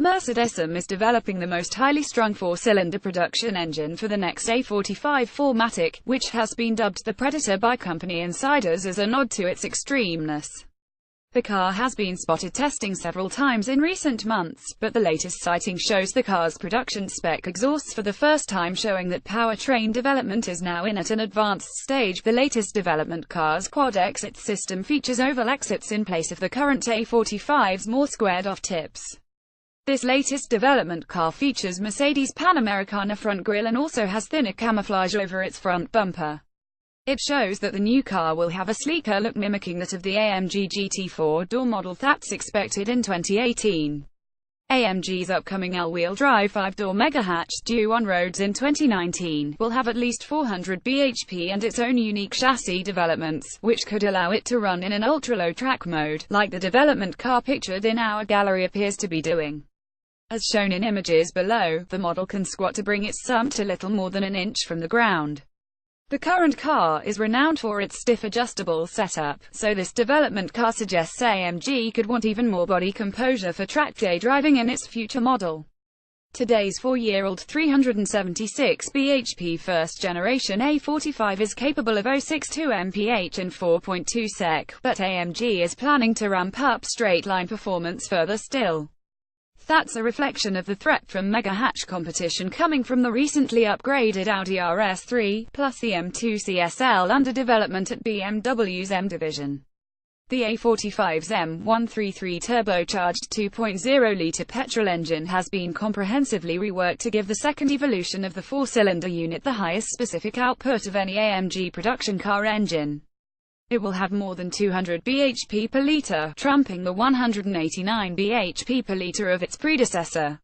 Mercedes-AMG is developing the most highly strung four-cylinder production engine for the next A45 4MATIC, which has been dubbed the Predator by company insiders as a nod to its extremeness. The car has been spotted testing several times in recent months, but the latest sighting shows the car's production spec exhausts for the first time, showing that powertrain development is now in at an advanced stage. The latest development car's quad exit system features oval exits in place of the current A45's more squared-off tips. This latest development car features Mercedes' Panamericana front grille and also has thinner camouflage over its front bumper. It shows that the new car will have a sleeker look mimicking that of the AMG GT 4-door model that's expected in 2018. AMG's upcoming all-wheel drive 5-door mega hatch, due on roads in 2019, will have at least 400 bhp and its own unique chassis developments, which could allow it to run in an ultra-low track mode, like the development car pictured in our gallery appears to be doing. As shown in images below, the model can squat to bring its sump to little more than an inch from the ground. The current car is renowned for its stiff adjustable setup, so this development car suggests AMG could want even more body composure for track day driving in its future model. Today's 4-year-old 376 bhp first-generation A45 is capable of 062 mph in 4.2 sec, but AMG is planning to ramp up straight-line performance further still. That's a reflection of the threat from mega hatch competition coming from the recently upgraded Audi RS3, plus the M2 CSL under development at BMW's M division. The A45's M133 turbocharged 2.0-litre petrol engine has been comprehensively reworked to give the second evolution of the four-cylinder unit the highest specific output of any AMG production car engine. It will have more than 200 bhp per litre, trumping the 189 bhp per litre of its predecessor.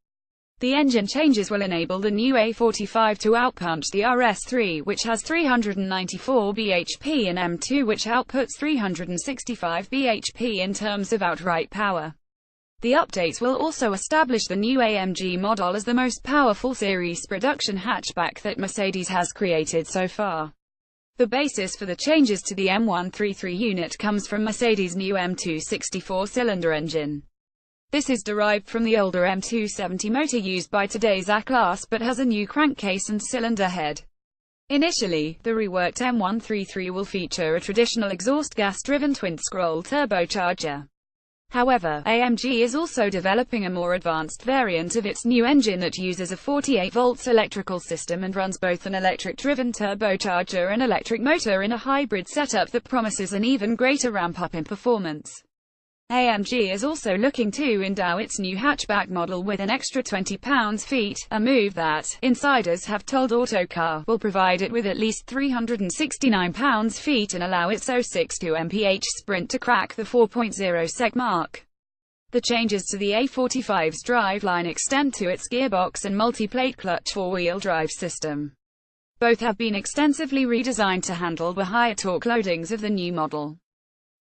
The engine changes will enable the new A45 to outpunch the RS3, which has 394 bhp, and M2, which outputs 365 bhp in terms of outright power. The updates will also establish the new AMG model as the most powerful series production hatchback that Mercedes has created so far. The basis for the changes to the M133 unit comes from Mercedes' new M2 64-cylinder engine. This is derived from the older M270 motor used by today's A-Class, but has a new crankcase and cylinder head. Initially, the reworked M133 will feature a traditional exhaust gas-driven twin-scroll turbocharger. However, AMG is also developing a more advanced variant of its new engine that uses a 48-volt electrical system and runs both an electric-driven turbocharger and electric motor in a hybrid setup that promises an even greater ramp-up in performance. AMG is also looking to endow its new hatchback model with an extra 20 pounds-feet, a move that, insiders have told Autocar, will provide it with at least 369 pounds-feet and allow its 062 mph sprint to crack the 4.0 sec mark. The changes to the A45's driveline extend to its gearbox and multi-plate clutch four-wheel drive system. Both have been extensively redesigned to handle the higher torque loadings of the new model.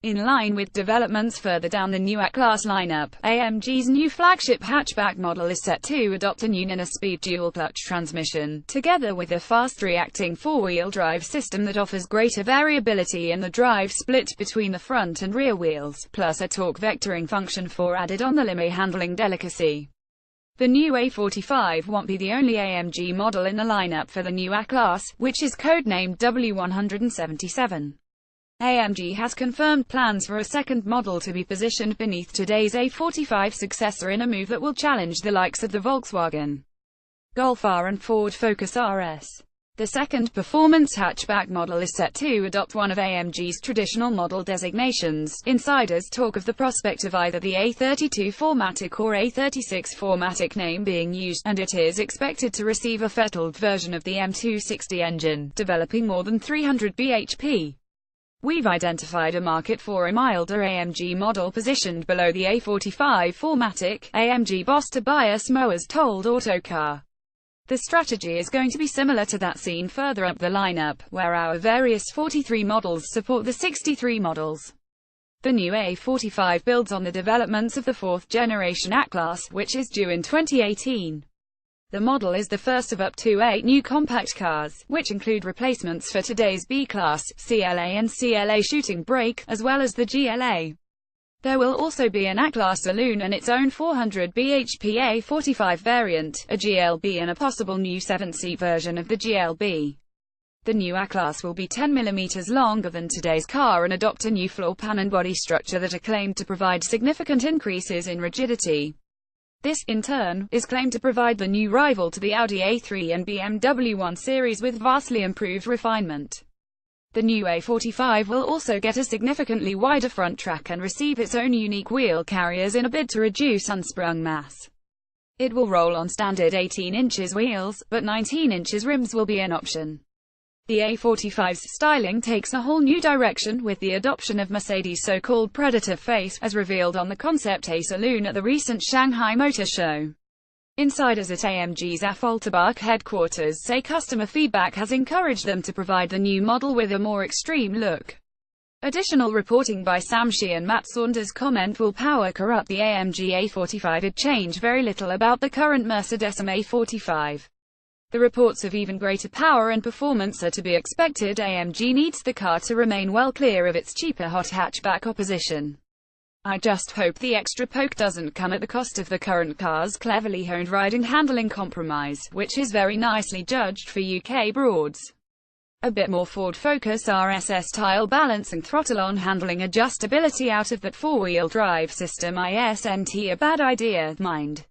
In line with developments further down the new A-Class lineup, AMG's new flagship hatchback model is set to adopt a new 9-speed dual-clutch transmission, together with a fast-reacting four-wheel drive system that offers greater variability in the drive split between the front and rear wheels, plus a torque vectoring function for added on-the-limit handling delicacy. The new A45 won't be the only AMG model in the lineup for the new A-Class, which is codenamed W177. AMG has confirmed plans for a second model to be positioned beneath today's A45 successor in a move that will challenge the likes of the Volkswagen Golf R and Ford Focus RS. The second performance hatchback model is set to adopt one of AMG's traditional model designations. Insiders talk of the prospect of either the A32 4MATIC or A36 4MATIC name being used, and it is expected to receive a fettled version of the M260 engine, developing more than 300 bhp. We've identified a market for a milder AMG model positioned below the A45 4MATIC, AMG boss Tobias Moers told Autocar. The strategy is going to be similar to that seen further up the lineup, where our various 43 models support the 63 models. The new A45 builds on the developments of the fourth-generation A-Class, which is due in 2018. The model is the first of up to 8 new compact cars, which include replacements for today's B-Class, CLA and CLA shooting brake, as well as the GLA. There will also be an A-Class saloon and its own 400 bhp A45 variant, a GLB and a possible new 7-seat version of the GLB. The new A-Class will be 10 mm longer than today's car and adopt a new floor pan and body structure that are claimed to provide significant increases in rigidity. This, in turn, is claimed to provide the new rival to the Audi A3 and BMW 1 Series with vastly improved refinement. The new A45 will also get a significantly wider front track and receive its own unique wheel carriers in a bid to reduce unsprung mass. It will roll on standard 18 inches wheels, but 19 inches rims will be an option. The A45's styling takes a whole new direction with the adoption of Mercedes' so-called Predator face, as revealed on the Concept A saloon at the recent Shanghai Motor Show. Insiders at AMG's Affalterbach headquarters say customer feedback has encouraged them to provide the new model with a more extreme look. Additional reporting by Sam Shi and Matt Saunders comment: will power corrupt the AMG A45? It change very little about the current Mercedes-AMG A45. The reports of even greater power and performance are to be expected. AMG needs the car to remain well clear of its cheaper hot hatchback opposition. I just hope the extra poke doesn't come at the cost of the current car's cleverly honed riding handling compromise, which is very nicely judged for UK broads. A bit more Ford Focus RSS style balance and throttle-on handling adjustability out of that four-wheel drive system isn't a bad idea, mind.